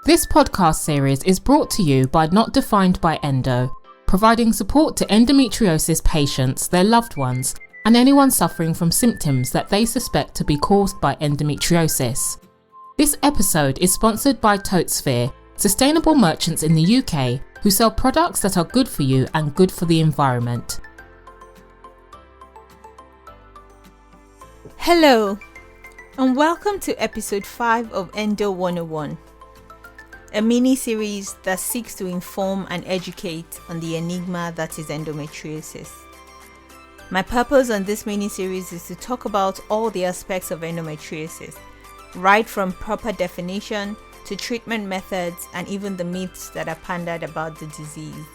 This podcast series is brought to you by Not Defined by Endo, providing support to endometriosis patients, their loved ones, and anyone suffering from symptoms that they suspect to be caused by endometriosis. This episode is sponsored by Totesphere, sustainable merchants in the UK who sell products that are good for you and good for the environment. Hello, and welcome to episode 5 of Endo 101, a mini-series that seeks to inform and educate on the enigma that is endometriosis. My purpose on this mini-series is to talk about all the aspects of endometriosis, right from proper definition to treatment methods and even the myths that are pandered about the disease.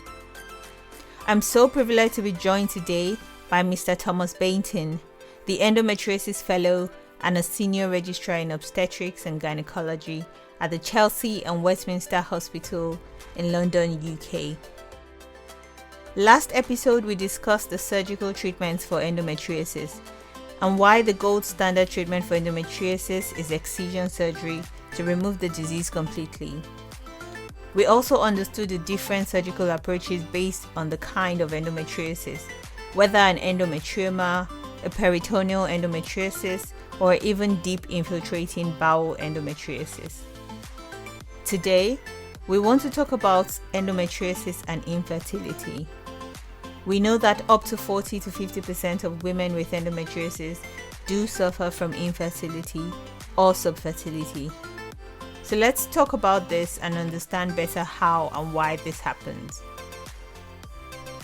I'm so privileged to be joined today by Mr. Thomas Bainton, the Endometriosis Fellow and a Senior Registrar in Obstetrics and Gynecology at the Chelsea and Westminster Hospital in London, UK. Last episode we discussed the surgical treatments for endometriosis and why the gold standard treatment for endometriosis is excision surgery to remove the disease completely. We also understood the different surgical approaches based on the kind of endometriosis, whether an endometrioma, a peritoneal endometriosis, or even deep infiltrating bowel endometriosis. Today, we want to talk about endometriosis and infertility. We know that up to 40 to 50% of women with endometriosis do suffer from infertility or subfertility. So let's talk about this and understand better how and why this happens.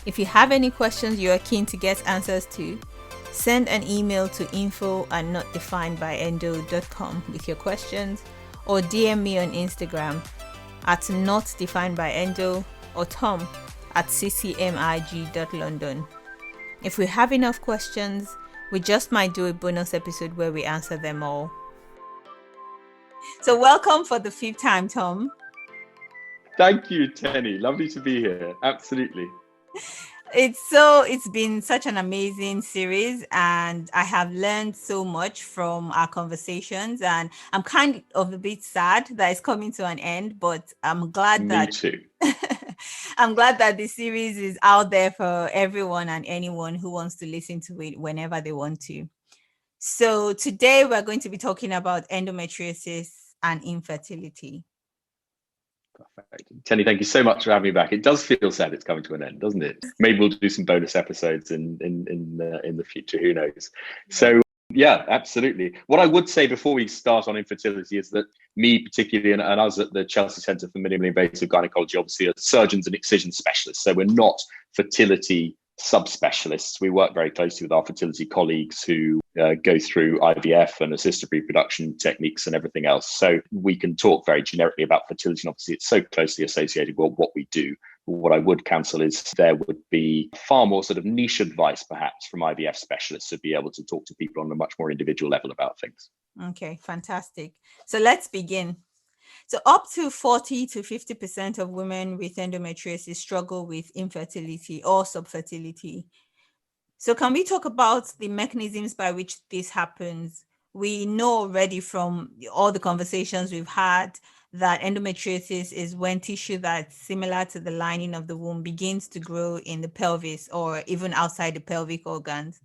If you have any questions you are keen to get answers to, send an email to info@notdefinedbyendo.com with your questions, or DM me on Instagram at notdefinedbyendo or Tom at ccmig.london. If we have enough questions, we just might do a bonus episode where we answer them all. So welcome for the 5th time, Tom. Thank you, Tenny. Lovely to be here. Absolutely. It's been such an amazing series, and I have learned so much from our conversations, and I'm kind of a bit sad that it's coming to an end, but I'm glad that Me too. I'm glad that the series is out there for everyone and anyone who wants to listen to it whenever they want to. So today we're going to be talking about endometriosis and infertility. Perfect. Tenny, thank you so much for having me back. It does feel sad it's coming to an end, doesn't it? Maybe we'll do some bonus episodes in the future. Who knows? So yeah, absolutely. What I would say before we start on infertility is that me particularly and us at the Chelsea Centre for Minimally Invasive Gynecology obviously are surgeons and excision specialists. So we're not fertility subspecialists. We work very closely with our fertility colleagues who go through IVF and assisted reproduction techniques and everything else. So we can talk very generically about fertility, and obviously it's so closely associated with what we do. What I would counsel is there would be far more sort of niche advice perhaps from IVF specialists to be able to talk to people on a much more individual level about things. Okay, fantastic. So let's begin. So up to 40 to 50% of women with endometriosis struggle with infertility or subfertility. So can we talk about the mechanisms by which this happens? We know already from all the conversations we've had that endometriosis is when tissue that's similar to the lining of the womb begins to grow in the pelvis or even outside the pelvic organs.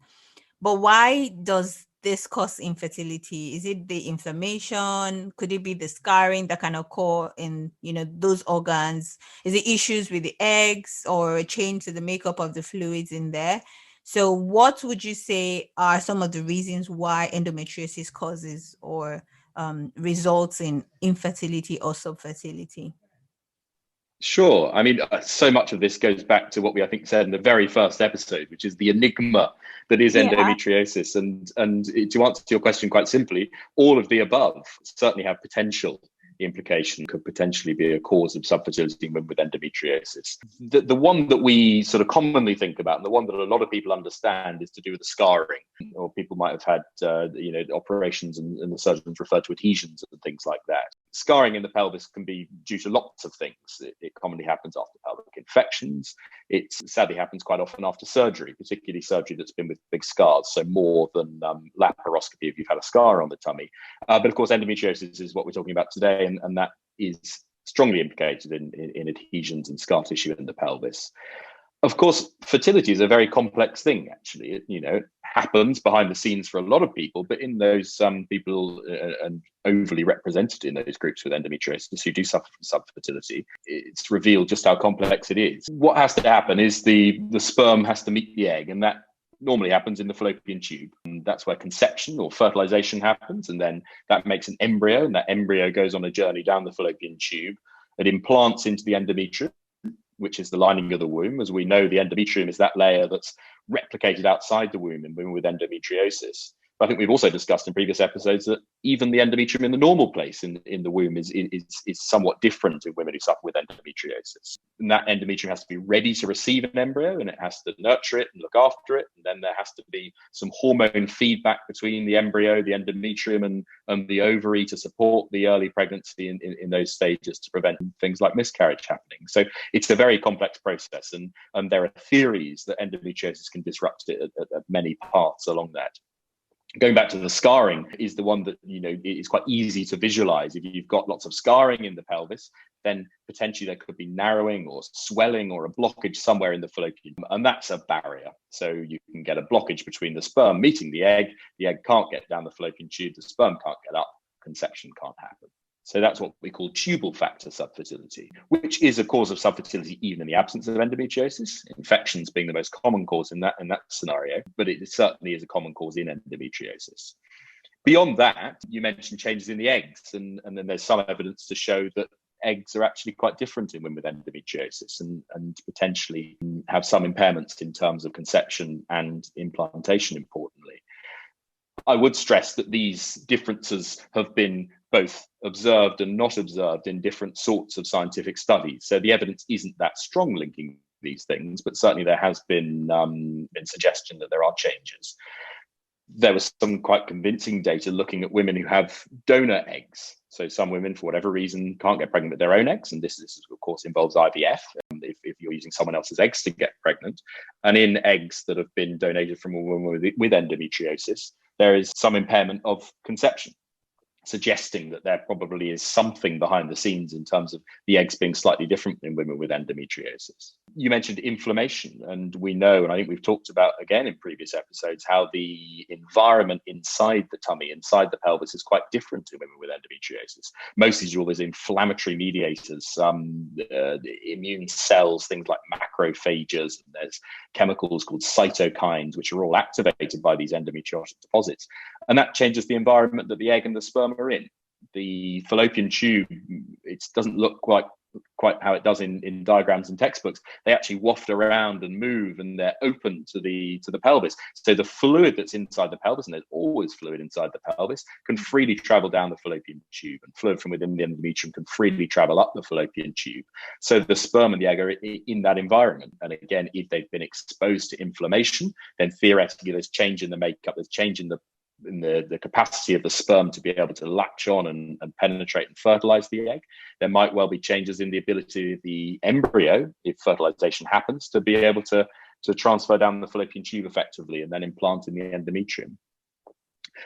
But why does this cause infertility? Is it the inflammation? Could it be the scarring that can occur in those organs? Is it issues with the eggs or a change to the makeup of the fluids in there? So what would you say are some of the reasons why endometriosis causes or results in infertility or subfertility? Sure. I mean, so much of this goes back to what we, I think, said in the very first episode, which is the enigma that is endometriosis. And to answer your question quite simply, all of the above certainly have potential implication, could potentially be a cause of subfertility in women with endometriosis. The one that we sort of commonly think about, and the one that a lot of people understand, is to do with the scarring, or people might have had operations and the surgeons refer to adhesions and things like that. Scarring in the pelvis can be due to lots of things. It commonly happens after pelvic infections. It sadly happens quite often after surgery, particularly surgery that's been with big scars, so more than laparoscopy if you've had a scar on the tummy. But of course, endometriosis is what we're talking about today, and that is strongly implicated in adhesions and scar tissue in the pelvis. Of course, fertility is a very complex thing, actually. It happens behind the scenes for a lot of people, but in those people and overly represented in those groups with endometriosis who do suffer from subfertility, it's revealed just how complex it is. What has to happen is the sperm has to meet the egg, and that normally happens in the fallopian tube. And that's where conception or fertilization happens, and then that makes an embryo, and that embryo goes on a journey down the fallopian tube. It implants into the endometrium, which is the lining of the womb. As we know, the endometrium is that layer that's replicated outside the womb in women with endometriosis. But I think we've also discussed in previous episodes that even the endometrium in the normal place in the womb is somewhat different in women who suffer with endometriosis. And that endometrium has to be ready to receive an embryo, and it has to nurture it and look after it. And then there has to be some hormone feedback between the embryo, the endometrium, and the ovary to support the early pregnancy in those stages to prevent things like miscarriage happening. So it's a very complex process, and there are theories that endometriosis can disrupt it at many parts along that. Going back to the scarring is the one that, it's quite easy to visualize. If you've got lots of scarring in the pelvis, then potentially there could be narrowing or swelling or a blockage somewhere in the fallopian, and that's a barrier. So you can get a blockage between the sperm meeting the egg can't get down the fallopian tube, the sperm can't get up, conception can't happen. So that's what we call tubal factor subfertility, which is a cause of subfertility even in the absence of endometriosis, infections being the most common cause in that scenario, but it certainly is a common cause in endometriosis. Beyond that, you mentioned changes in the eggs, and then there's some evidence to show that eggs are actually quite different in women with endometriosis and potentially have some impairments in terms of conception and implantation, importantly. I would stress that these differences have been both observed and not observed in different sorts of scientific studies. So the evidence isn't that strong linking these things, but certainly there has been suggestion that there are changes. There was some quite convincing data looking at women who have donor eggs. So some women, for whatever reason, can't get pregnant with their own eggs. And this of course, involves IVF, if you're using someone else's eggs to get pregnant. And in eggs that have been donated from a woman with endometriosis, there is some impairment of conception, suggesting that there probably is something behind the scenes in terms of the eggs being slightly different in women with endometriosis. You mentioned inflammation, and we know, and I think we've talked about again in previous episodes, how the environment inside the tummy, inside the pelvis, is quite different to women with endometriosis. Mostly due to those inflammatory mediators, immune cells, things like macrophages, and there's chemicals called cytokines, which are all activated by these endometriotic deposits. And that changes the environment that the egg and the sperm are in. The fallopian tube, it doesn't look quite how it does in diagrams and textbooks. They actually waft around and move, and they're open to the pelvis. So the fluid that's inside the pelvis, and there's always fluid inside the pelvis, can freely travel down the fallopian tube, and fluid from within the endometrium can freely travel up the fallopian tube. So the sperm and the egg are in that environment. And again, if they've been exposed to inflammation, then theoretically there's change in the makeup, there's change in the capacity of the sperm to be able to latch on and penetrate and fertilize the egg. There might well be changes in the ability of the embryo, if fertilization happens, to be able to transfer down the fallopian tube effectively and then implant in the endometrium.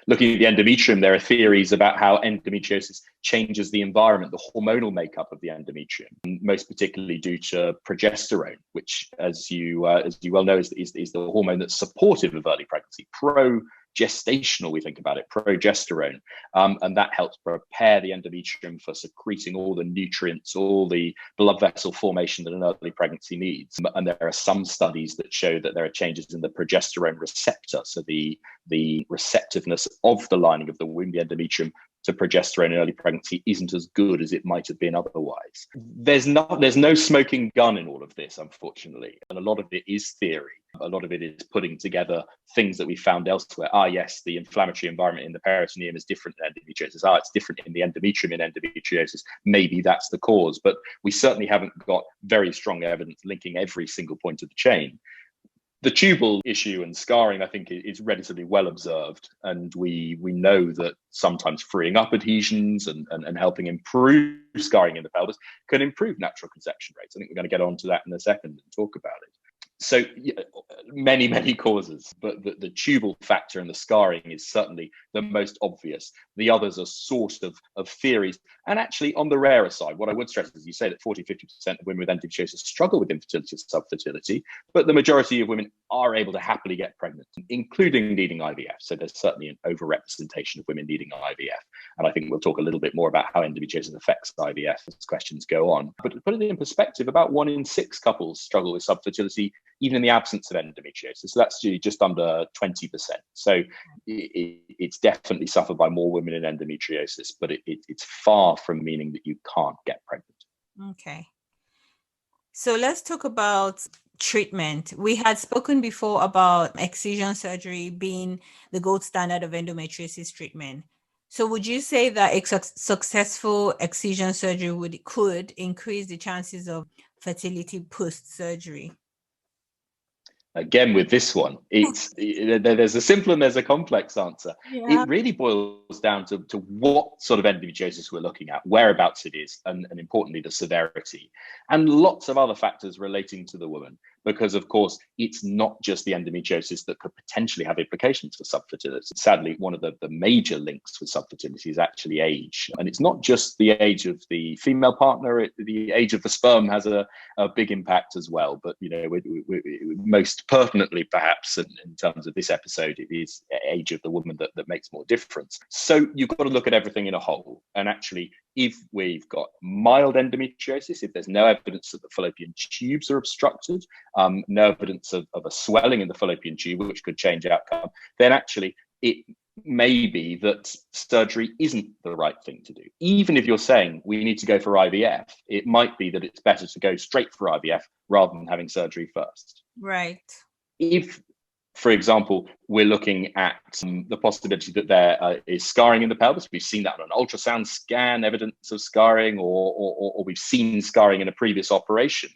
Looking at the endometrium, there are theories about how endometriosis changes the environment, the hormonal makeup of the endometrium, most particularly due to progesterone, which, as you well know, is the hormone that's supportive of early pregnancy, gestational, we think about it, progesterone, and that helps prepare the endometrium for secreting all the nutrients, all the blood vessel formation that an early pregnancy needs. And there are some studies that show that there are changes in the progesterone receptor, so the receptiveness of the lining of the womb, the endometrium, to progesterone in early pregnancy isn't as good as it might have been otherwise. There's no smoking gun in all of this, unfortunately, and a lot of it is theory. A lot of it is putting together things that we found elsewhere. Yes, the inflammatory environment in the peritoneum is different than endometriosis. It's different in the endometrium in endometriosis. Maybe that's the cause, but we certainly haven't got very strong evidence linking every single point of the chain. The tubal issue and scarring, I think, is relatively well observed, and we know that sometimes freeing up adhesions and helping improve scarring in the pelvis can improve natural conception rates. I think we're going to get onto that in a second and talk about it. So many causes, but the tubal factor and the scarring is certainly the most obvious. The others are sort of theories. And actually, on the rarer side, what I would stress is you say that 40-50% of women with endometriosis struggle with infertility or subfertility, but the majority of women are able to happily get pregnant, including needing IVF. So there's certainly an overrepresentation of women needing IVF. And I think we'll talk a little bit more about how endometriosis affects IVF as questions go on. But to put it in perspective, about 1 in 6 couples struggle with subfertility, even in the absence of endometriosis. So that's just under 20%. So it's definitely suffered by more women in endometriosis, but it's far from meaning that you can't get pregnant. Okay. So let's talk about treatment. We had spoken before about excision surgery being the gold standard of endometriosis treatment. So would you say that a successful excision surgery could increase the chances of fertility post-surgery? Again, with this one, there's a simple and there's a complex answer. Yeah. It really boils down to what sort of endometriosis we're looking at, whereabouts it is, and importantly, the severity, and lots of other factors relating to the woman. Because, of course, it's not just the endometriosis that could potentially have implications for subfertility. Sadly, one of the major links with subfertility is actually age. And it's not just the age of the female partner, the age of the sperm has a big impact as well. But, we most pertinently, perhaps, in terms of this episode, it is age of the woman that makes more difference. So you've got to look at everything in a whole. And actually, if we've got mild endometriosis, if there's no evidence that the fallopian tubes are obstructed, no evidence of a swelling in the fallopian tube, which could change outcome, then actually it may be that surgery isn't the right thing to do. Even if you're saying we need to go for IVF, it might be that it's better to go straight for IVF rather than having surgery first. Right. If, for example, we're looking at the possibility that there is scarring in the pelvis. We've seen that on an ultrasound scan, evidence of scarring, or we've seen scarring in a previous operation.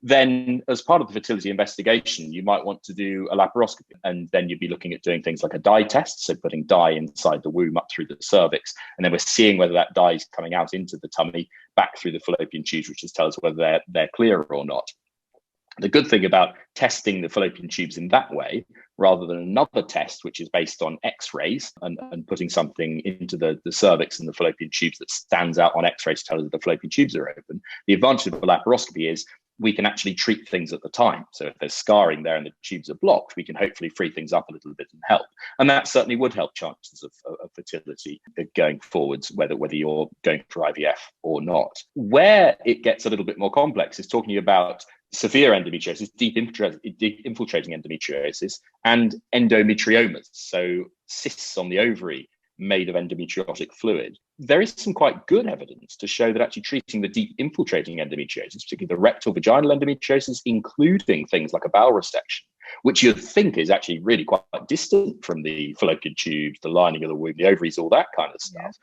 Then as part of the fertility investigation, you might want to do a laparoscopy. And then you'd be looking at doing things like a dye test. So putting dye inside the womb up through the cervix. And then we're seeing whether that dye is coming out into the tummy, back through the fallopian tubes, which just tells us whether they're clear or not. The good thing about testing the fallopian tubes in that way, rather than another test, which is based on x-rays and putting something into the cervix and the fallopian tubes that stands out on x-rays to tell us that the fallopian tubes are open, the advantage of a laparoscopy is we can actually treat things at the time. So if there's scarring there and the tubes are blocked, we can hopefully free things up a little bit and help. And that certainly would help chances of fertility going forwards, whether you're going for IVF or not. Where it gets a little bit more complex is talking about severe endometriosis, deep infiltrating endometriosis, and endometriomas, so cysts on the ovary made of endometriotic fluid. There is some quite good evidence to show that actually treating the deep infiltrating endometriosis, particularly the rectal vaginal endometriosis, including things like a bowel resection, which you'd think is actually really quite distant from the fallopian tubes, the lining of the womb, the ovaries, all that kind of stuff,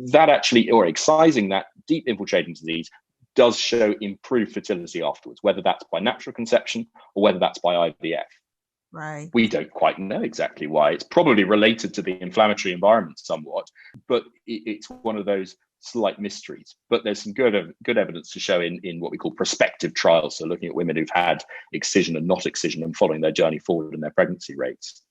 that actually, or excising that deep infiltrating disease, does show improved fertility afterwards, whether that's by natural conception or whether that's by IVF. Right. We don't quite know exactly why. It's probably related to the inflammatory environment somewhat, but it's one of those slight mysteries. But there's some good evidence to show in what we call prospective trials, so looking at women who've had excision and not excision and following their journey forward in their pregnancy rates.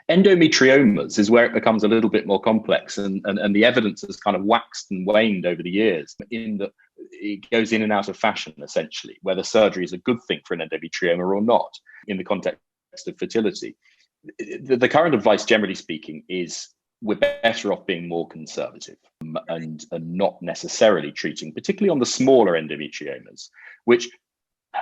Endometriomas is where it becomes a little bit more complex, and the evidence has kind of waxed and waned over the years, in that it goes in and out of fashion, essentially, whether surgery is a good thing for an endometrioma or not in the context of fertility. The current advice, generally speaking, is we're better off being more conservative and not necessarily treating, particularly on the smaller endometriomas, which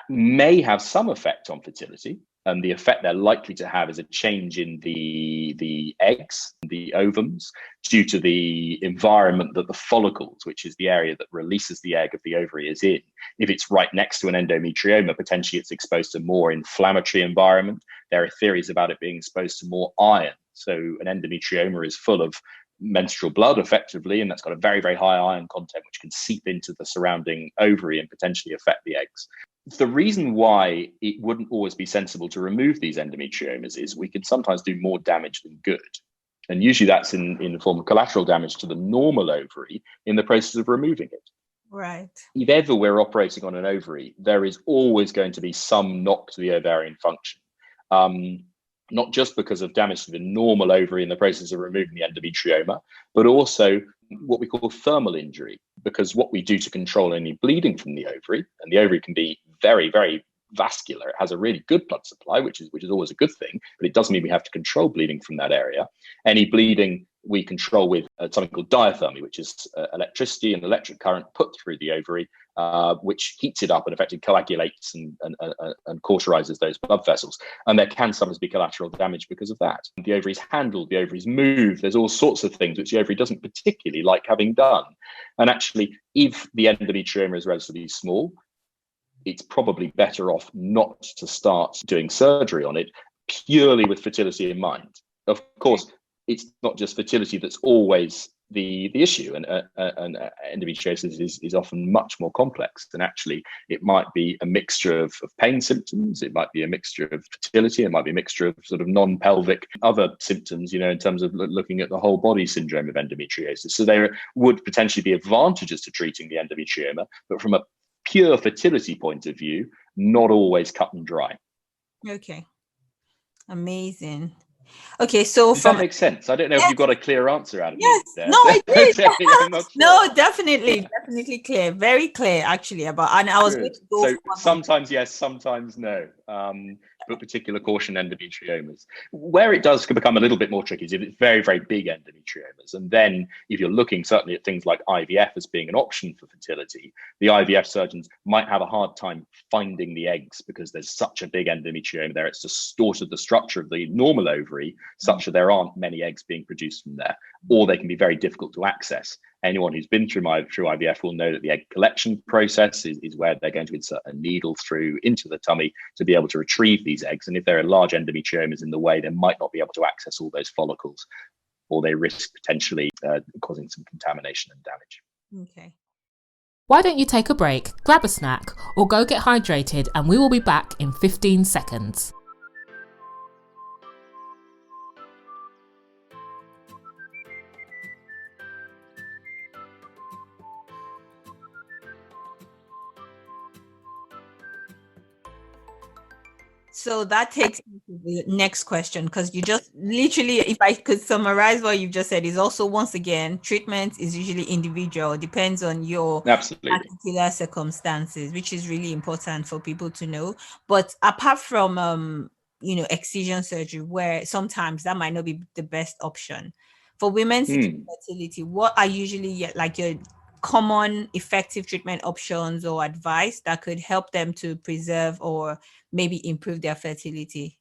may have some effect on fertility. And the effect they're likely to have is a change in the eggs, the ovums, due to the environment that the follicles, which is the area that releases the egg of the ovary, is in. If it's right next to an endometrioma, potentially it's exposed to more inflammatory environment. There are theories about it being exposed to more iron. So an endometrioma is full of menstrual blood, effectively, and that's got a very, very high iron content, which can seep into the surrounding ovary and potentially affect the eggs. The reason why it wouldn't always be sensible to remove these endometriomas is we can sometimes do more damage than good. And usually that's in the form of collateral damage to the normal ovary in the process of removing it. Right. If ever we're operating on an ovary, there is always going to be some knock to the ovarian function. Not just because of damage to the normal ovary in the process of removing the endometrioma, but also what we call thermal injury, because what we do to control any bleeding from the ovary, and the ovary can be very, very vascular. It has a really good blood supply, which is always a good thing, but it doesn't mean we have to control bleeding from that area. Any bleeding we control with something called diathermy, which is electricity and electric current put through the ovary, which heats it up and effectively coagulates and cauterizes those blood vessels. And there can sometimes be collateral damage because of that. The ovary is handled, the ovaries move. There's all sorts of things which the ovary doesn't particularly like having done. And actually, if the endometrioma is relatively small, it's probably better off not to start doing surgery on it purely with fertility in mind. Of course, it's not just fertility that's always the issue, and endometriosis is often much more complex. And actually, it might be a mixture of pain symptoms, it might be a mixture of fertility, it might be a mixture of sort of non-pelvic other symptoms, in terms of looking at the whole body syndrome of endometriosis. So there would potentially be advantages to treating the endometrioma, but from a pure fertility point of view, not always cut and dry. Okay. Amazing. Okay, so Does that make sense? I don't know if you got a clear answer out of yes, me there. no, I did. I'm not sure. No, definitely clear, very clear actually about. And I was going to go. So sometimes yes, sometimes no. But particular caution endometriomas. Where it does become a little bit more tricky is if it's very, very big endometriomas. And then if you're looking certainly at things like IVF as being an option for fertility, the IVF surgeons might have a hard time finding the eggs because there's such a big endometrioma there. It's distorted the structure of the normal ovary such that there aren't many eggs being produced from there, or they can be very difficult to access. Anyone who's been through IVF will know that the egg collection process is where they're going to insert a needle through into the tummy to be able to retrieve these eggs. And if there are large endometriomas in the way, they might not be able to access all those follicles, or they risk potentially causing some contamination and damage. Okay. Why don't you take a break, grab a snack, or go get hydrated, and we will be back in 15 seconds. So that takes me to the next question, because you just literally, if I could summarize what you've just said, is also, once again, treatment is usually individual, depends on your particular circumstances, which is really important for people to know. But apart from, excision surgery, where sometimes that might not be the best option for women seeking fertility, what are usually like your common effective treatment options or advice that could help them to preserve or maybe improve their fertility?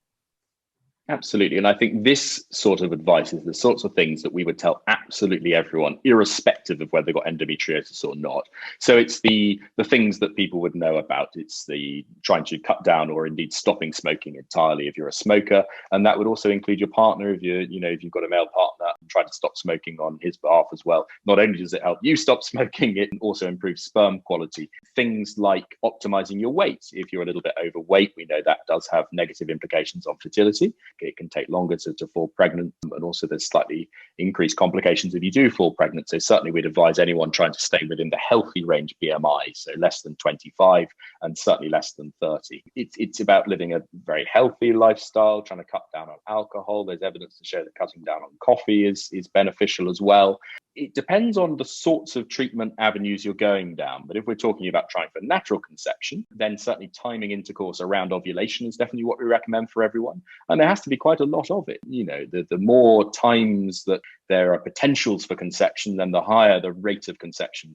Absolutely. And I think this sort of advice is the sorts of things that we would tell absolutely everyone, irrespective of whether they've got endometriosis or not. So it's the things that people would know about. It's the trying to cut down or indeed stopping smoking entirely if you're a smoker. And that would also include your partner if you've got a male partner, try to stop smoking on his behalf as well. Not only does it help you stop smoking, it also improves sperm quality. Things like optimizing your weight. If you're a little bit overweight, we know that does have negative implications on fertility. It can take longer to fall pregnant, and also there's slightly increased complications if you do fall pregnant. So certainly we'd advise anyone trying to stay within the healthy range BMI, so less than 25 and certainly less than 30. It's about living a very healthy lifestyle, trying to cut down on alcohol. There's evidence to show that cutting down on coffee is beneficial as well. It depends on the sorts of treatment avenues you're going down. But if we're talking about trying for natural conception, then certainly timing intercourse around ovulation is definitely what we recommend for everyone. And there has to be quite a lot of it. The more times that there are potentials for conception, then the higher the rate of conception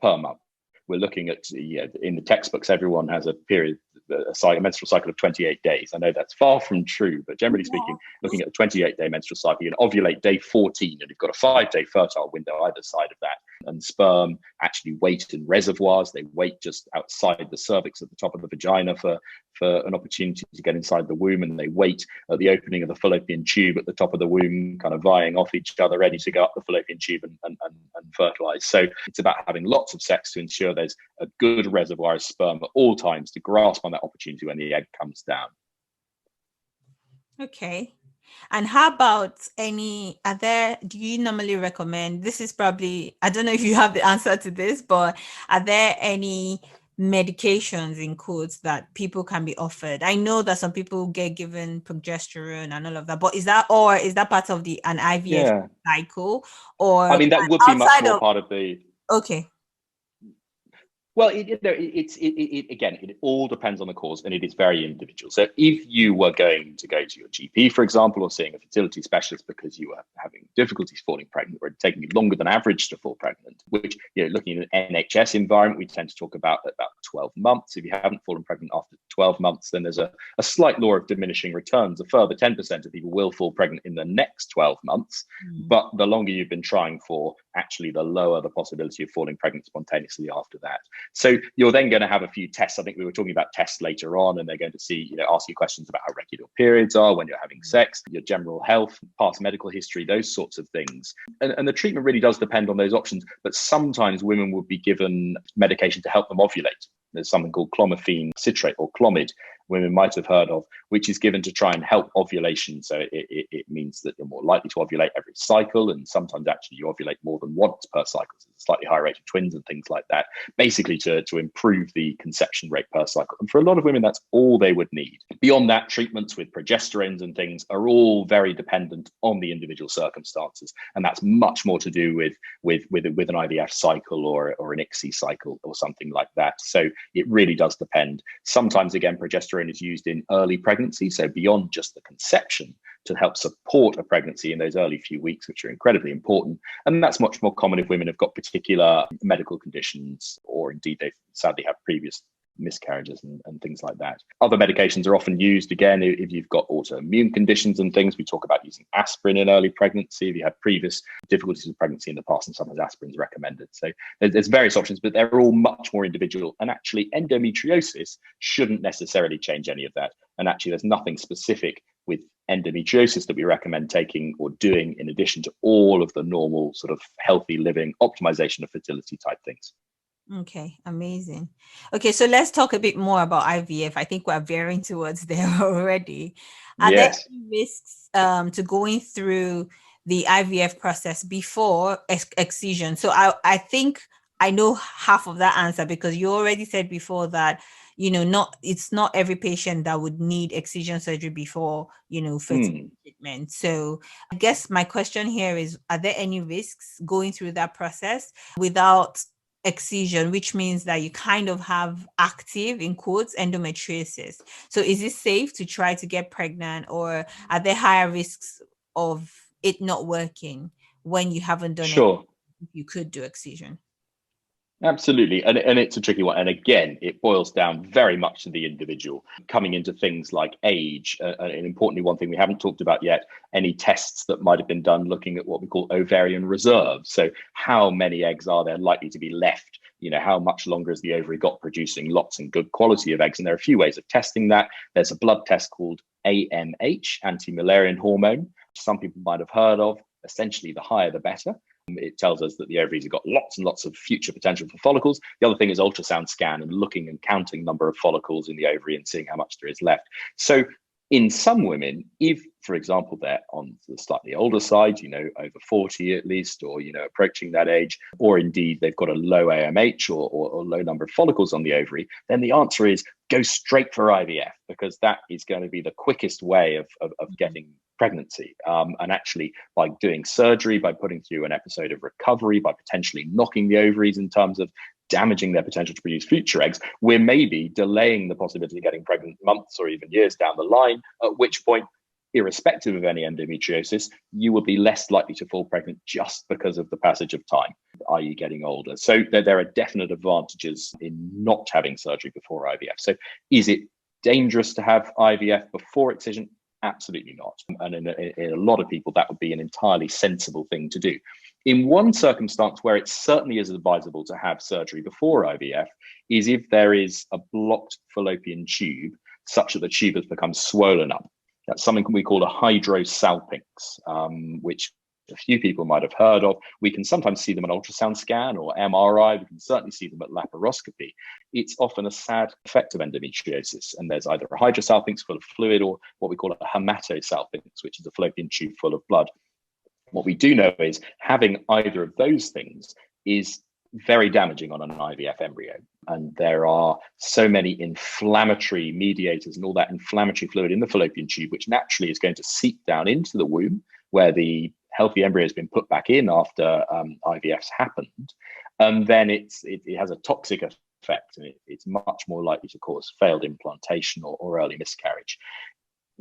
per month. We're looking at, in the textbooks, everyone has a menstrual cycle of 28 days. I know that's far from true, but generally speaking, looking at a 28-day menstrual cycle, you can ovulate day 14, and you've got a 5-day fertile window either side of that. And sperm actually wait in reservoirs. They wait just outside the cervix at the top of the vagina for an opportunity to get inside the womb, and they wait at the opening of the fallopian tube at the top of the womb, kind of vying off each other, ready to go up the fallopian tube and fertilize. So it's about having lots of sex to ensure there's a good reservoir of sperm at all times to grasp on that opportunity when the egg comes down. Okay. And how about do you normally recommend, this is probably, I don't know if you have the answer to this, but are there any medications in quotes that people can be offered? I know that some people get given progesterone and all of that, but is that part of an IVF Yeah. cycle, or I mean, that would be much outside more of, part of the. okay. Well, again, it all depends on the cause, and it is very individual. So if you were going to go to your GP, for example, or seeing a fertility specialist because you were having difficulties falling pregnant, or taking you longer than average to fall pregnant, which, looking at an NHS environment, we tend to talk about 12 months. If you haven't fallen pregnant after 12 months, then there's a slight law of diminishing returns. A further 10% of people will fall pregnant in the next 12 months. But the longer you've been trying for, actually, the lower the possibility of falling pregnant spontaneously after that. So you're then going to have a few tests. I think we were talking about tests later on, and they're going to ask you questions about how regular periods are, when you're having sex, your general health, past medical history, those sorts of things. And the treatment really does depend on those options. But sometimes women would be given medication to help them ovulate. There's something called clomiphene citrate, or Clomid, women might have heard of, which is given to try and help ovulation. So it means that you're more likely to ovulate every cycle, and sometimes actually you ovulate more than once per cycle. So it's a slightly higher rate of twins and things like that, basically to improve the conception rate per cycle. And for a lot of women, that's all they would need. Beyond that, treatments with progesterones and things are all very dependent on the individual circumstances. And that's much more to do with an IVF cycle or an ICSI cycle or something like that. So it really does depend. Sometimes, again, progesterone is used in early pregnancy, so beyond just the conception, to help support a pregnancy in those early few weeks, which are incredibly important. And that's much more common if women have got particular medical conditions, or indeed they sadly have previous miscarriages and things like that. Other medications are often used, again, if you've got autoimmune conditions and things. We talk about using aspirin in early pregnancy if you had previous difficulties with pregnancy in the past, and sometimes aspirin is recommended. So there's various options, but they're all much more individual. And actually, endometriosis shouldn't necessarily change any of that. And actually, there's nothing specific with endometriosis that we recommend taking or doing in addition to all of the normal sort of healthy living, optimization of fertility type things. Okay, amazing. Okay, so let's talk a bit more about IVF. I think we're veering towards there already. Are there any risks to going through the IVF process before excision? So I think I know half of that answer, because you already said before that, it's not every patient that would need excision surgery before, fertility treatment. So I guess my question here is, are there any risks going through that process without excision, which means that you kind of have active, in quotes, endometriosis? So is it safe to try to get pregnant, or are there higher risks of it not working when you haven't done it? If you could do excision. Absolutely. And it's a tricky one. And again, it boils down very much to the individual, coming into things like age. And importantly, one thing we haven't talked about yet, any tests that might have been done looking at what we call ovarian reserve. So how many eggs are there likely to be left? How much longer has the ovary got producing lots and good quality of eggs? And there are a few ways of testing that. There's a blood test called AMH, anti-Müllerian hormone, some people might have heard of. Essentially, the higher, the better. It tells us that the ovaries have got lots and lots of future potential for follicles. The other thing is ultrasound scan and looking and counting number of follicles in the ovary and seeing how much there is left. So in some women, if, for example, they're on the slightly older side, over 40 at least, or, approaching that age, or indeed they've got a low AMH or low number of follicles on the ovary, then the answer is go straight for IVF, because that is going to be the quickest way of getting pregnancy. And actually, by doing surgery, by putting through an episode of recovery, by potentially knocking the ovaries in terms of damaging their potential to produce future eggs, we're maybe delaying the possibility of getting pregnant months or even years down the line, at which point, irrespective of any endometriosis, you will be less likely to fall pregnant just because of the passage of time, i.e. getting older. So there are definite advantages in not having surgery before IVF. So is it dangerous to have IVF before excision? Absolutely not. And in a lot of people, that would be an entirely sensible thing to do. In one circumstance where it certainly is advisable to have surgery before IVF is if there is a blocked fallopian tube, such that the tube has become swollen up. That's something we call a hydrosalpinx, which a few people might have heard of. We can sometimes see them on ultrasound scan or MRI. We can certainly see them at laparoscopy. It's often a sad effect of endometriosis, and there's either a hydrosalpinx full of fluid or what we call a hematosalpinx, which is a fallopian tube full of blood. What we do know is having either of those things is very damaging on an IVF embryo. And there are so many inflammatory mediators and all that inflammatory fluid in the fallopian tube, which naturally is going to seep down into the womb where the healthy embryo has been put back in after IVF's happened. And then it has a toxic effect, and it's much more likely to cause failed implantation or early miscarriage.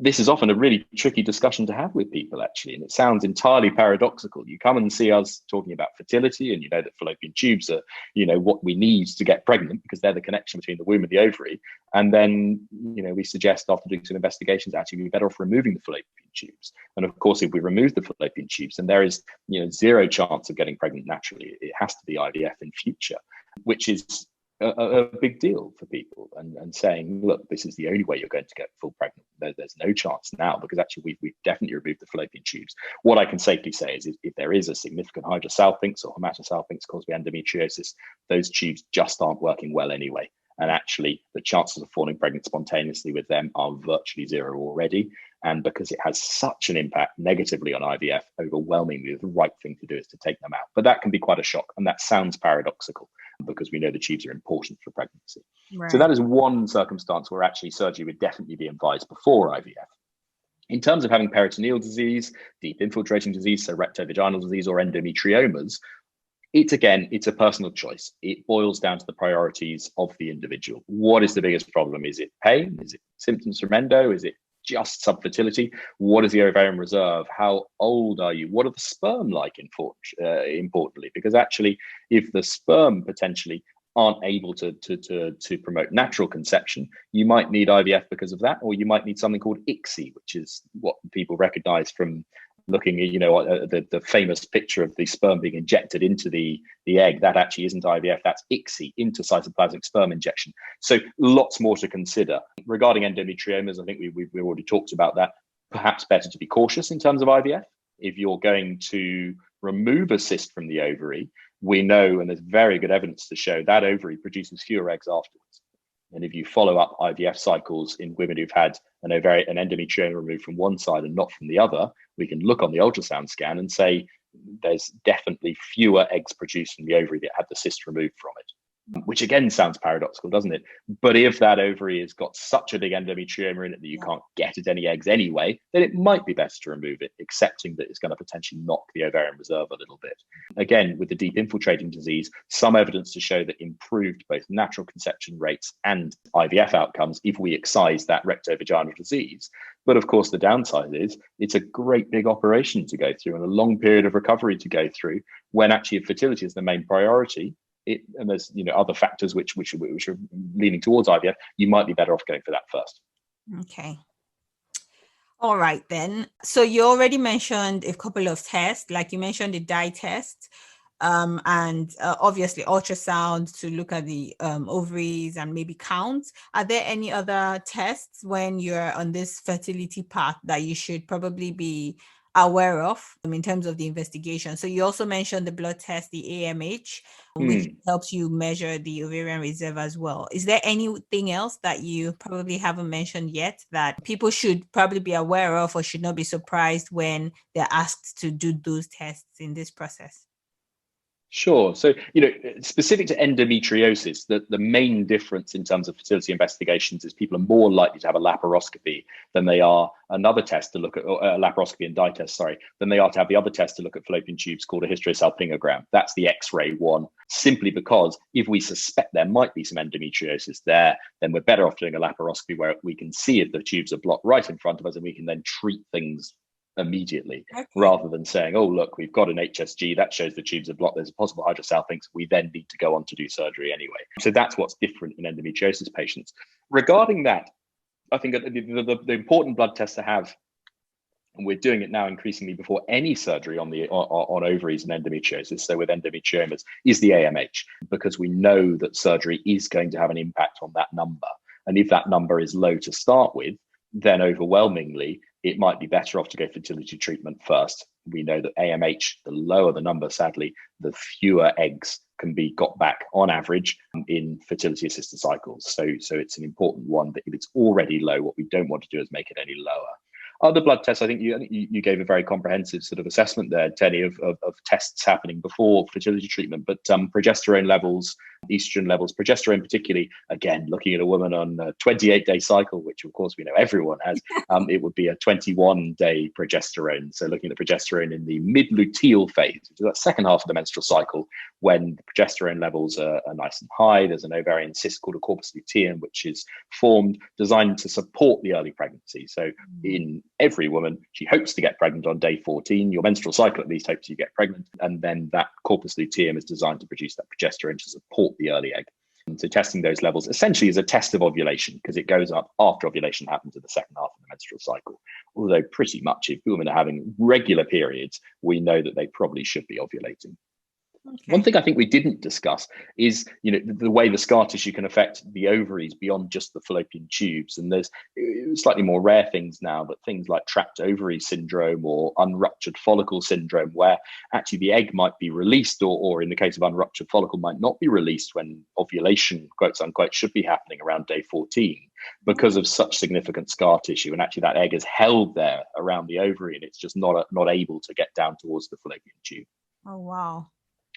This is often a really tricky discussion to have with people, actually, and it sounds entirely paradoxical. You come and see us talking about fertility, and you know that fallopian tubes are, what we need to get pregnant because they're the connection between the womb and the ovary. And then, we suggest after doing some investigations, actually, we're better off removing the fallopian tubes. And of course, if we remove the fallopian tubes, then there is, zero chance of getting pregnant naturally. It has to be IVF in future, which is a big deal for people, and saying, look, this is the only way you're going to get full pregnant. There's no chance now, because actually we've definitely removed the fallopian tubes. What I can safely say is if there is a significant hydrosalpinx or hematosalpinx caused by endometriosis, those tubes just aren't working well anyway. And actually the chances of falling pregnant spontaneously with them are virtually zero already. And because it has such an impact negatively on IVF, overwhelmingly the right thing to do is to take them out. But that can be quite a shock. And that sounds paradoxical because we know the tubes are important for pregnancy. Right. So that is one circumstance where actually surgery would definitely be advised before IVF. In terms of having peritoneal disease, deep infiltrating disease, so rectovaginal disease or endometriomas, it's a personal choice. It boils down to the priorities of the individual. What is the biggest problem? Is it pain? Is it symptoms from endo? Is it just subfertility? What is the ovarian reserve? How old are you? What are the sperm like, importantly? Because actually, if the sperm potentially aren't able to promote natural conception, you might need IVF because of that, or you might need something called ICSI, which is what people recognize from looking at, the famous picture of the sperm being injected into the egg. That actually isn't IVF, that's ICSI, intracytoplasmic sperm injection. So lots more to consider. Regarding endometriomas, I think we've already talked about that. Perhaps better to be cautious in terms of IVF. If you're going to remove a cyst from the ovary, we know, and there's very good evidence to show, that ovary produces fewer eggs afterwards. And if you follow up IVF cycles in women who've had an endometrioma removed from one side and not from the other, we can look on the ultrasound scan and say there's definitely fewer eggs produced from the ovary that had the cyst removed from it. Which again sounds paradoxical, doesn't it? But if that ovary has got such a big endometrioma in it that you can't get at any eggs anyway, then it might be best to remove it, accepting that it's going to potentially knock the ovarian reserve a little bit. Again, with the deep infiltrating disease, some evidence to show that improved both natural conception rates and IVF outcomes if we excise that rectovaginal disease. But of course, the downside is it's a great big operation to go through and a long period of recovery to go through, when actually if fertility is the main priority. And there's other factors which are leaning towards IVF, you might be better off going for that first. Okay. All right then. So you already mentioned a couple of tests, like you mentioned the dye test, and obviously ultrasound to look at the ovaries and maybe count. Are there any other tests when you're on this fertility path that you should probably be aware of in terms of the investigation? So you also mentioned the blood test, the AMH, which helps you measure the ovarian reserve as well. Is there anything else that you probably haven't mentioned yet that people should probably be aware of or should not be surprised when they're asked to do those tests in this process? Sure. So, specific to endometriosis, the main difference in terms of fertility investigations is people are more likely to have a laparoscopy than they are another test to look at, or a laparoscopy and dye test, than they are to have the other test to look at fallopian tubes called a hysterosalpingogram. That's the X-ray one, simply because if we suspect there might be some endometriosis there, then we're better off doing a laparoscopy where we can see if the tubes are blocked right in front of us and we can then treat things immediately, rather than saying, oh, look, we've got an HSG that shows the tubes are blocked, there's a possible hydrosalpinx, we then need to go on to do surgery anyway. So that's what's different in endometriosis patients. Regarding that, I think that the important blood test to have, and we're doing it now increasingly before any surgery on ovaries and endometriosis, so with endometriomas, is the AMH, because we know that surgery is going to have an impact on that number. And if that number is low to start with, then overwhelmingly it might be better off to go fertility treatment first. We know that AMH, the lower the number, sadly, the fewer eggs can be got back on average in fertility assisted cycles. So it's an important one that if it's already low, what we don't want to do is make it any lower. Other blood tests, I think you gave a very comprehensive sort of assessment there, Tenny, of tests happening before fertility treatment, but progesterone levels, estrogen levels, progesterone particularly, again, looking at a woman on a 28-day cycle, which of course we know everyone has, it would be a 21-day progesterone. So looking at the progesterone in the mid-luteal phase, which is that second half of the menstrual cycle, when the progesterone levels are nice and high, there's an ovarian cyst called a corpus luteum, which is formed, designed to support the early pregnancy. So in every woman, she hopes to get pregnant on day 14. Your menstrual cycle at least hopes you get pregnant. And then that corpus luteum is designed to produce that progesterone to support the early egg. And so testing those levels essentially is a test of ovulation, because it goes up after ovulation happens in the second half of the menstrual cycle. Although pretty much if women are having regular periods, we know that they probably should be ovulating. Okay. One thing I think we didn't discuss is, the way the scar tissue can affect the ovaries beyond just the fallopian tubes. And there's slightly more rare things now, but things like trapped ovary syndrome or unruptured follicle syndrome, where actually the egg might be released, or in the case of unruptured follicle, might not be released when ovulation, quotes unquote, should be happening around day 14 because of such significant scar tissue. And actually that egg is held there around the ovary and it's just not able to get down towards the fallopian tube. Oh, wow.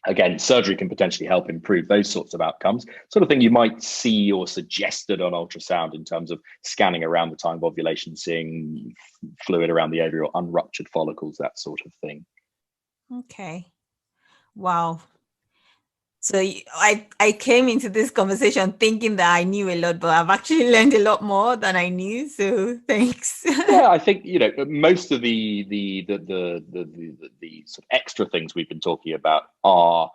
Again, surgery can potentially help improve those sorts of outcomes, sort of thing you might see or suggested on ultrasound in terms of scanning around the time of ovulation, seeing fluid around the ovary or unruptured follicles, that sort of thing. Okay. Wow. So I came into this conversation thinking that I knew a lot, but I've actually learned a lot more than I knew. So thanks. Yeah, I think most of the sort of extra things we've been talking about are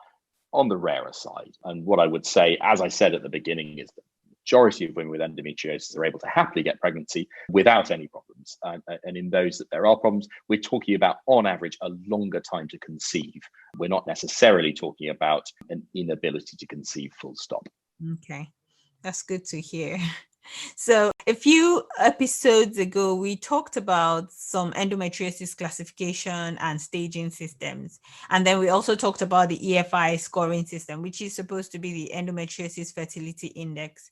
on the rarer side. And what I would say, as I said at the beginning, is that the majority of women with endometriosis are able to happily get pregnancy without any problems. And in those that there are problems, we're talking about, on average, a longer time to conceive. We're not necessarily talking about an inability to conceive, full stop. Okay, that's good to hear. So a few episodes ago, we talked about some endometriosis classification and staging systems. And then we also talked about the EFI scoring system, which is supposed to be the Endometriosis Fertility Index.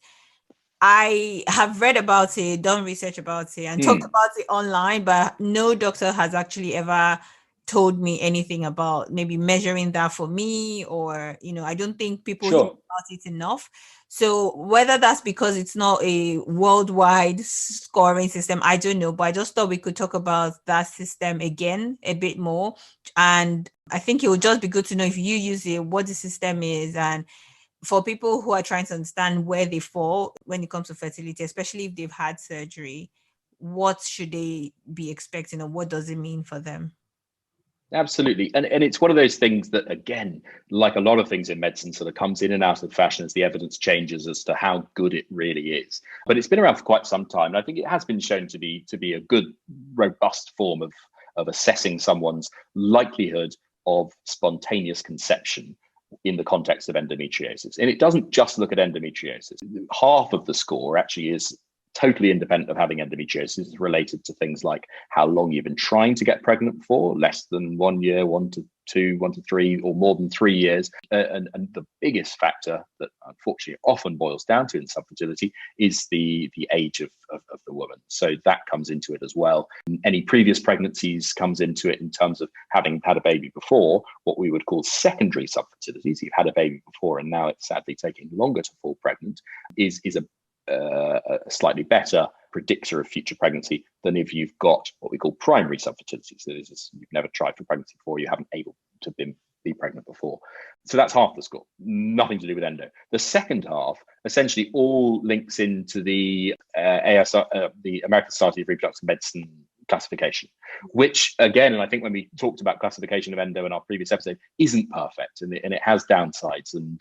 I have read about it, done research about it, and talked about it online, but no doctor has actually ever told me anything about maybe measuring that for me, or, I don't think people hear about it enough. So whether that's because it's not a worldwide scoring system, I don't know, but I just thought we could talk about that system again a bit more. And I think it would just be good to know, if you use it, what the system is, and for people who are trying to understand where they fall when it comes to fertility, especially if they've had surgery, what should they be expecting, or what does it mean for them? Absolutely. And it's one of those things that, again, like a lot of things in medicine, sort of comes in and out of fashion as the evidence changes as to how good it really is. But it's been around for quite some time. And I think it has been shown to be a good, robust form of assessing someone's likelihood of spontaneous conception in the context of endometriosis. And it doesn't just look at endometriosis. Half of the score actually is totally independent of having endometriosis, is related to things like how long you've been trying to get pregnant for, less than 1 year, 1 to 2, 1 to 3, or more than 3 years. And the biggest factor that unfortunately often boils down to in subfertility is the age of the woman. So that comes into it as well. Any previous pregnancies comes into it in terms of having had a baby before, what we would call secondary subfertility. So you've had a baby before and now it's sadly taking longer to fall pregnant, is a slightly better predictor of future pregnancy than if you've got what we call primary subfertility. So this is, you've never tried for pregnancy before, you haven't able to be pregnant before. So that's half the score, nothing to do with endo. The second half essentially all links into the the American Society of Reproductive Medicine classification, which again, and I think when we talked about classification of endo in our previous episode, isn't perfect, and it has downsides, and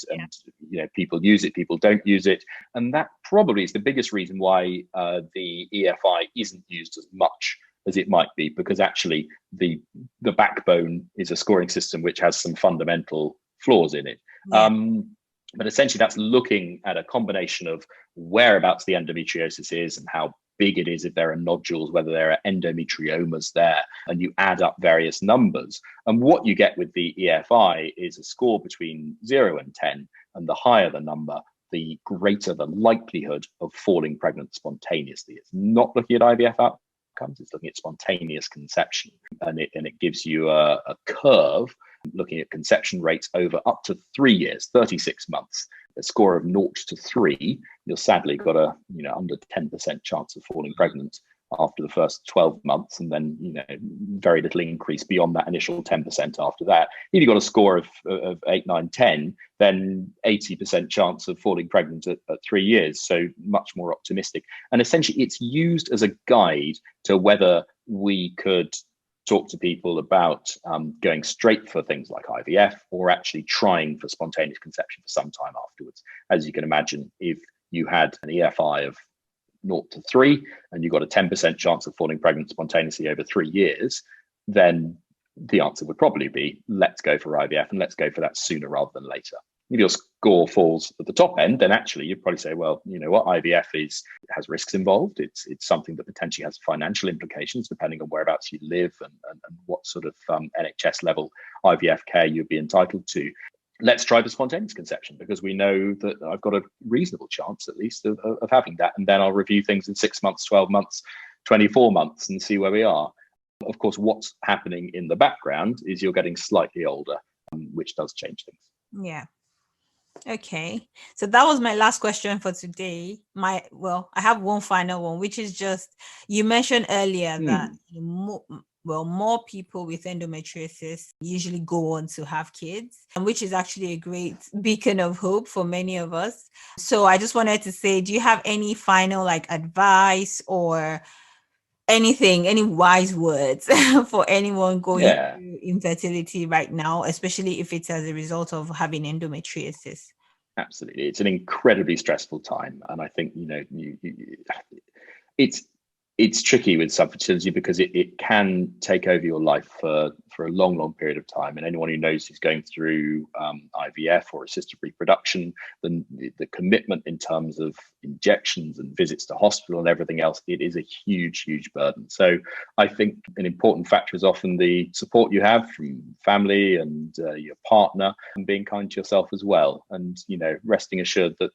people use it, people don't use it, and that probably is the biggest reason why the EFI isn't used as much as it might be, because actually the backbone is a scoring system which has some fundamental flaws in it. But essentially that's looking at a combination of whereabouts the endometriosis is and how big it is, if there are nodules, whether there are endometriomas there, and you add up various numbers. And what you get with the EFI is a score between 0 and 10, and the higher the number, the greater the likelihood of falling pregnant spontaneously. It's not looking at IVF outcomes, it's looking at spontaneous conception. And it gives you a curve looking at conception rates over up to 3 years, 36 months. A score of 0 to 3, you've sadly got a under 10% chance of falling pregnant after the first 12 months, and then very little increase beyond that initial 10% after that. If you've got a score of 8, 9, 10, then 80% chance of falling pregnant at 3 years. So much more optimistic. And essentially, it's used as a guide to whether we could talk to people about going straight for things like IVF, or actually trying for spontaneous conception for some time afterwards. As you can imagine, if you had an EFI of 0 to 3 and you got a 10% chance of falling pregnant spontaneously over 3 years, then the answer would probably be, let's go for IVF, and let's go for that sooner rather than later. If your score falls at the top end, then actually you'd probably say, well, you know what, IVF has risks involved. It's something that potentially has financial implications depending on whereabouts you live and what sort of NHS level IVF care you'd be entitled to. Let's try the spontaneous conception, because we know that I've got a reasonable chance, at least, of having that. And then I'll review things in 6 months, 12 months, 24 months and see where we are. Of course, what's happening in the background is you're getting slightly older, which does change things. Yeah. Okay. So that was my last question for today. I have one final one, which is just, you mentioned earlier that more people with endometriosis usually go on to have kids, which is actually a great beacon of hope for many of us. So I just wanted to say, do you have any final advice or anything, any wise words for anyone going through infertility right now, especially if it's as a result of having endometriosis? Absolutely. It's an incredibly stressful time. And I think, it's tricky with subfertility, because it can take over your life for a long, long period of time. And anyone who knows who's going through IVF or assisted reproduction, then the commitment in terms of injections and visits to hospital and everything else, it is a huge, huge burden. So I think an important factor is often the support you have from family and your partner, and being kind to yourself as well. And, resting assured that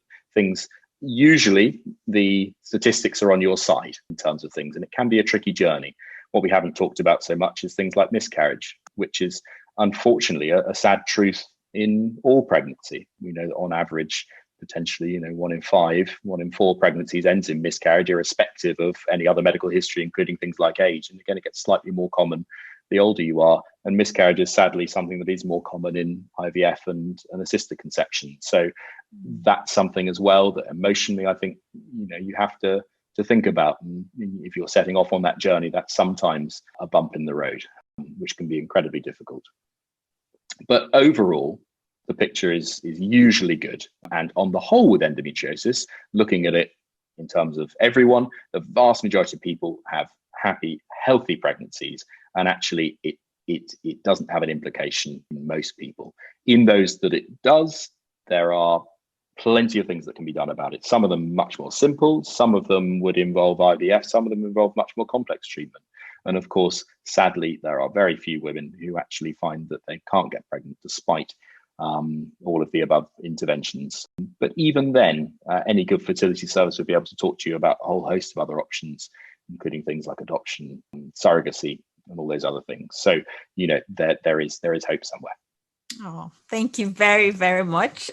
usually the statistics are on your side in terms of things, and it can be a tricky journey. What we haven't talked about so much is things like miscarriage, which is unfortunately a sad truth in all pregnancy. We know that on average, potentially, 1 in 5, 1 in 4 pregnancies ends in miscarriage, irrespective of any other medical history, including things like age. And again, it gets slightly more common the older you are. And miscarriage is sadly something that is more common in IVF and assisted conception. So that's something as well that emotionally, I think, you have to think about. And if you're setting off on that journey, that's sometimes a bump in the road, which can be incredibly difficult. But overall, the picture is usually good. And on the whole with endometriosis, looking at it in terms of everyone, the vast majority of people have happy, healthy pregnancies. And actually, it doesn't have an implication in most people. In those that it does, there are plenty of things that can be done about it. Some of them much more simple. Some of them would involve IVF. Some of them involve much more complex treatment. And of course, sadly, there are very few women who actually find that they can't get pregnant despite all of the above interventions. But even then, any good fertility service would be able to talk to you about a whole host of other options, including things like adoption, surrogacy, and all those other things. So, there is hope somewhere. Oh, thank you very, very much.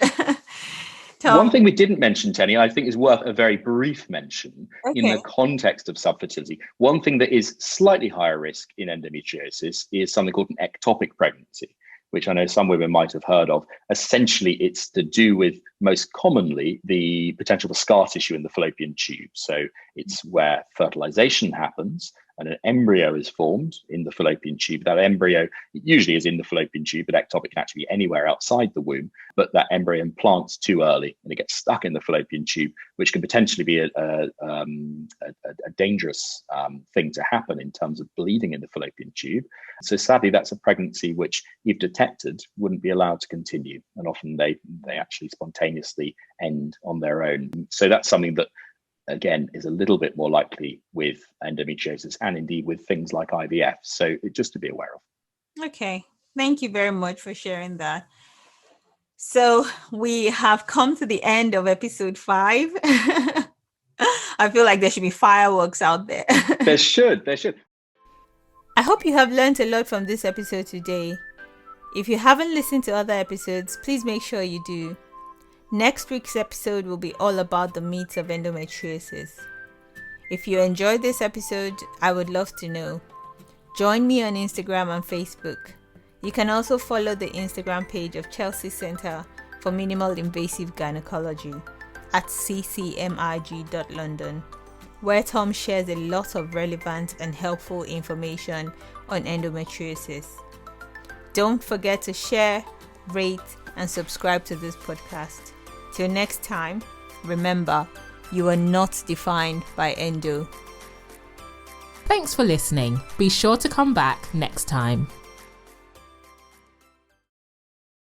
One thing we didn't mention, Tenny, I think is worth a very brief mention in the context of subfertility. One thing that is slightly higher risk in endometriosis is something called an ectopic pregnancy, which I know some women might have heard of. Essentially, it's to do with, most commonly, the potential for scar tissue in the fallopian tube. So it's where fertilization happens and an embryo is formed in the fallopian tube. That embryo usually is in the fallopian tube, but ectopic can actually be anywhere outside the womb. But that embryo implants too early and it gets stuck in the fallopian tube, which can potentially be a dangerous thing to happen in terms of bleeding in the fallopian tube. So sadly, that's a pregnancy which, if detected, wouldn't be allowed to continue. And often they actually spontaneously end on their own. So that's something that again, is a little bit more likely with endometriosis and indeed with things like IVF. So just to be aware of. Okay. Thank you very much for sharing that. So we have come to the end of episode 5. I feel like there should be fireworks out there. There should. I hope you have learned a lot from this episode today. If you haven't listened to other episodes, please make sure you do. Next week's episode will be all about the myths of endometriosis. If you enjoyed this episode, I would love to know. Join me on Instagram and Facebook. You can also follow the Instagram page of Chelsea Center for Minimal Invasive Gynecology at ccmig.london, where Tom shares a lot of relevant and helpful information on endometriosis. Don't forget to share, rate, and subscribe to this podcast. Till next time, remember, you are not defined by endo. Thanks for listening. Be sure to come back next time.